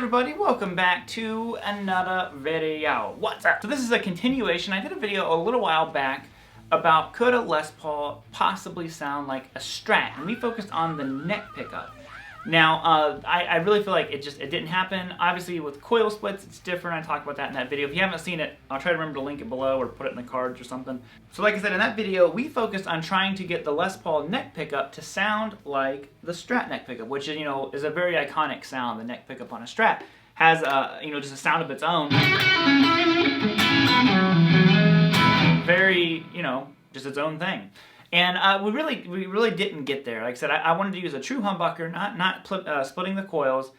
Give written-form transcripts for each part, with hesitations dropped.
everybody, welcome back to another video. What's up? So this is a continuation. I did a video a little while back about could a Les Paul possibly sound like a Strat, and we focused on the neck pickup. Now, I really feel like it didn't happen. Obviously, with coil splits, it's different. I talked about that in that video. If you haven't seen it, I'll try to remember to link it below or put it in the cards or something. So like I said, in that video, we focused on trying to get the Les Paul neck pickup to sound like the Strat neck pickup, which is a very iconic sound. The neck pickup on a Strat has just a sound of its own. Very, just its own thing. And we really didn't get there. Like I said, I wanted to use a true humbucker, not splitting the coils.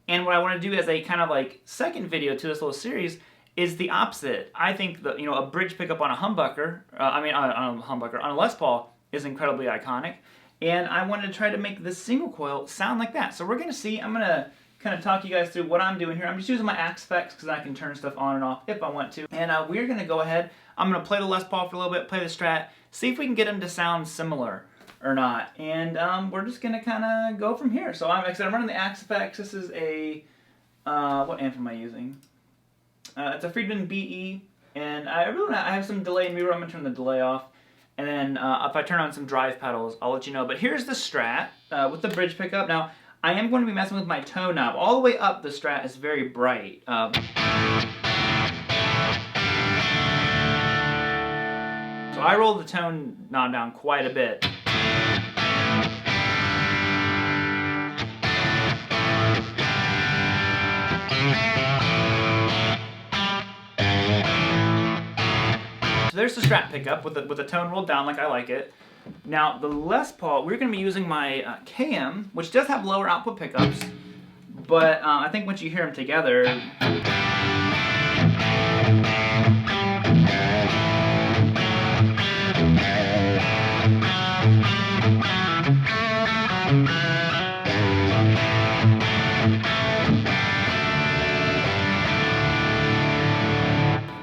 And what I want to do as a kind of like second video to this little series is the opposite. I think that a bridge pickup on a humbucker, on a Les Paul is incredibly iconic. And I wanted to try to make the single coil sound like that. So we're gonna see. I'm gonna kind of talk you guys through what I'm doing here. I'm just using my axe effects because I can turn stuff on and off if I want to. And we're gonna go ahead. I'm gonna play the Les Paul for a little bit, play the Strat, see if we can get them to sound similar or not. And we're just gonna kind of go from here. So like I said, I'm running the axe effects. This is a what amp am I using? It's a Friedman BE, and I have some delay in reverb. I'm gonna turn the delay off. And then if I turn on some drive pedals, I'll let you know. But here's the Strat with the bridge pickup. Now, I am going to be messing with my tone knob. All the way up, the Strat is very bright. So I roll the tone knob down quite a bit. So there's the Strat pickup with the tone rolled down like I like it. Now the Les Paul, we're going to be using my KM, which does have lower output pickups, but I think once you hear them together,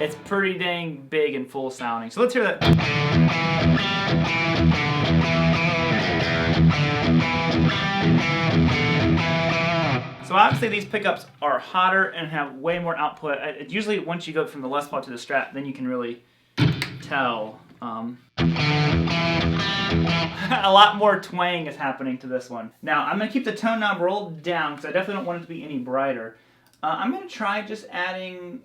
it's pretty dang big and full sounding. So let's hear that. So obviously these pickups are hotter and have way more output. Usually once you go from the Les Paul to the Strat, then you can really tell. A lot more twang is happening to this one. Now I'm going to keep the tone knob rolled down because I definitely don't want it to be any brighter. I'm going to try just adding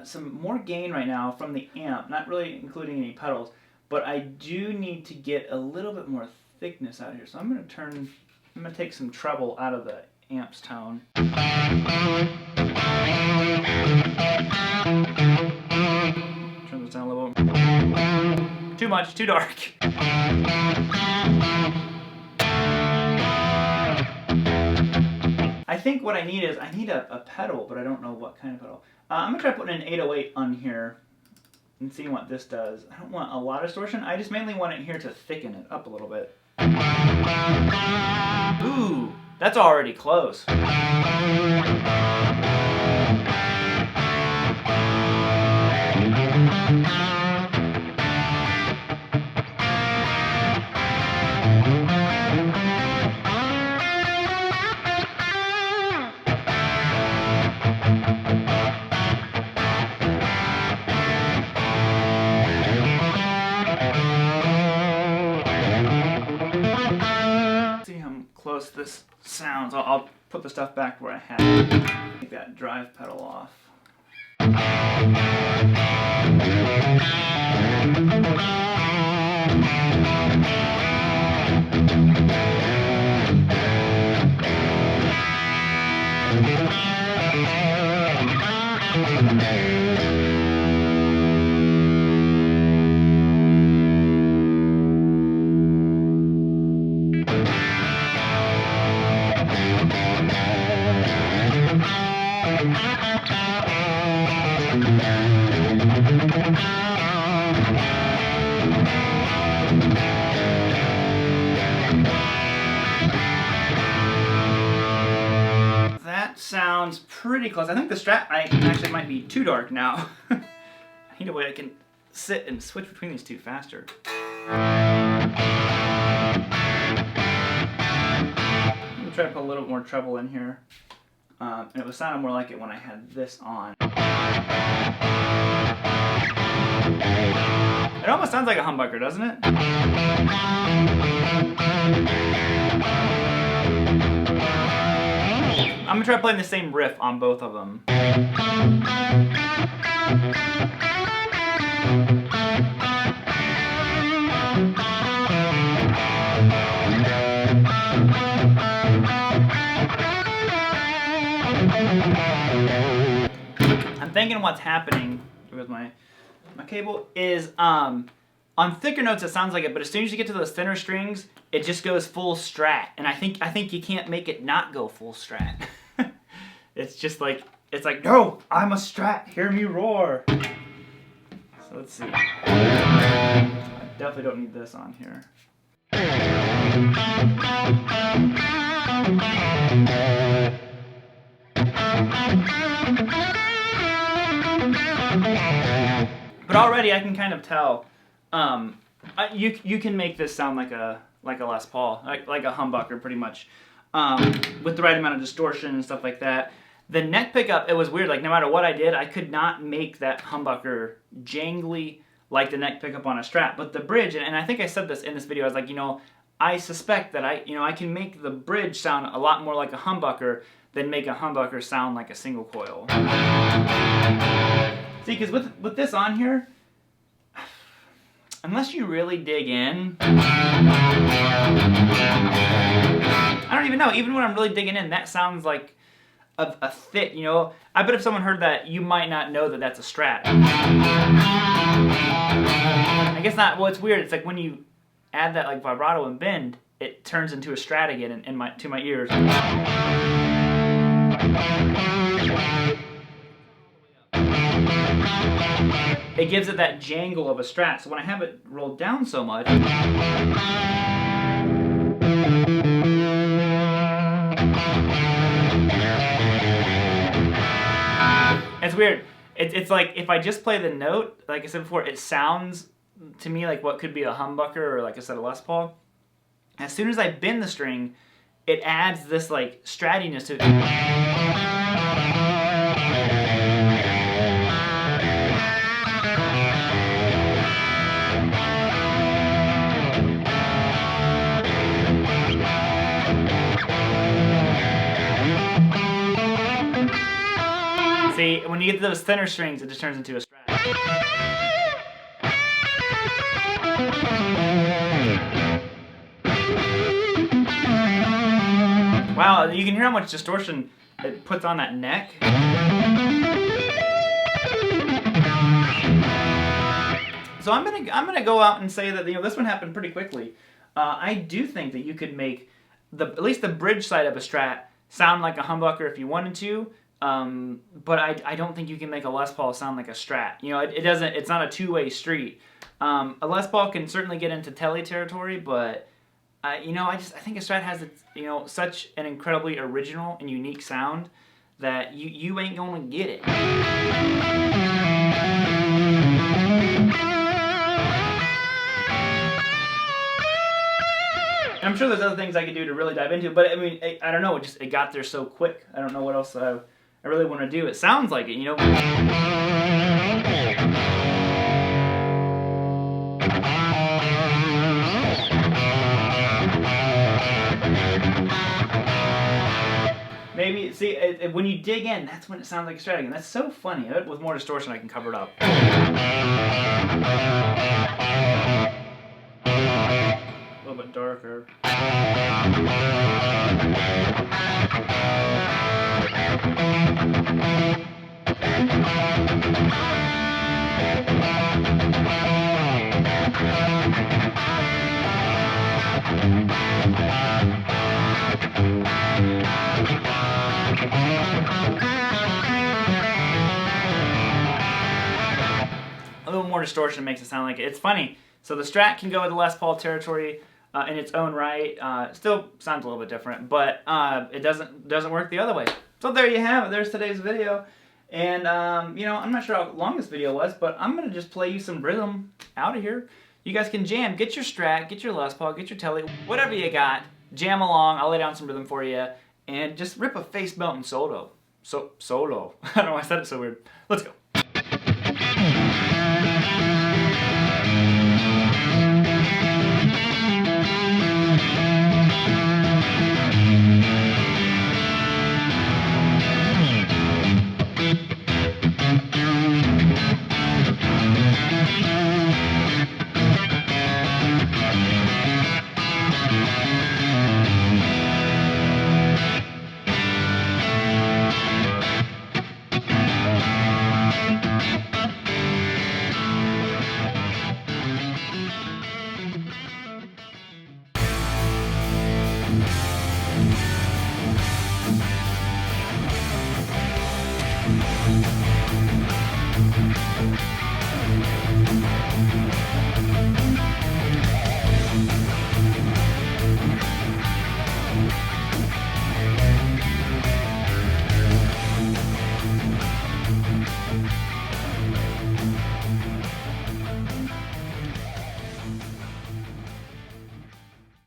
some more gain right now from the amp, not really including any pedals, but I do need to get a little bit more thickness out of here. So I'm going to take some treble out of the amp's tone. Turn this down a little. Too much, too dark. I think what I need is, a pedal, but I don't know what kind of pedal. I'm going to try putting an 808 on here and seeing what this does. I don't want a lot of distortion. I just mainly want it here to thicken it up a little bit. Ooh, that's already close. This sounds. I'll put the stuff back where I had it. Take that drive pedal off. That sounds pretty close. I think the Strat actually might be too dark now. I need a way I can sit and switch between these two faster. I'm gonna try to put a little more treble in here. And it was sounding more like it when I had this on. It almost sounds like a humbucker, doesn't it? I'm gonna try playing the same riff on both of them. I'm thinking what's happening with my cable is on thicker notes it sounds like it, but as soon as you get to those thinner strings, it just goes full Strat, and I think you can't make it not go full Strat. It's just like, it's like, no, I'm a Strat, hear me roar. So let's see. I definitely don't need this on here. But already I can kind of tell, you can make this sound like a Les Paul, like a humbucker pretty much, with the right amount of distortion and stuff like that. The neck pickup, it was weird, like no matter what I did, I could not make that humbucker jangly like the neck pickup on a Strat. But the bridge, and I think I said this in this video, I was like, you know, I suspect that I can make the bridge sound a lot more like a humbucker than make a humbucker sound like a single coil. See, because with this on here, unless you really dig in, I don't even know. Even when I'm really digging in, that sounds like a thick, you know. I bet if someone heard that, you might not know that that's a Strat. I guess not. Well, it's weird. It's like when you add that like vibrato and bend, it turns into a Strat again to my ears. It gives it that jangle of a Strat. So when I have it rolled down so much, it's weird. It's like if I just play the note, like I said before, it sounds to me like what could be a humbucker or like I said a Les Paul. As soon as I bend the string, it adds this like stratiness to it. See, when you get to those thinner strings, it just turns into a Strat. Wow, you can hear how much distortion it puts on that neck. So I'm gonna go out and say that this one happened pretty quickly. I do think that you could make at least the bridge side of a Strat sound like a humbucker if you wanted to. But I don't think you can make a Les Paul sound like a Strat. You know, it's not a two-way street. A Les Paul can certainly get into telly territory, but I think a Strat has such an incredibly original and unique sound that you ain't gonna get it. I'm sure there's other things I could do to really dive into, but I mean, I don't know, it got there so quick. I don't know what else I really want to do. It sounds like it, you know. Maybe, see, when you dig in, that's when it sounds like a Strat again. That's so funny. With more distortion, I can cover it up. A little bit darker. A little more distortion makes it sound like it. It's funny. So the Strat can go with the Les Paul territory in its own right. Still sounds a little bit different, but it doesn't work the other way. So there you have it. There's today's video. And I'm not sure how long this video was, but I'm gonna just play you some rhythm out of here. You guys can jam. Get your Strat, get your Les Paul, get your telly, whatever you got. Jam along. I'll lay down some rhythm for you. and just rip a face melting solo. Solo. I don't know why I said it so weird. Let's go.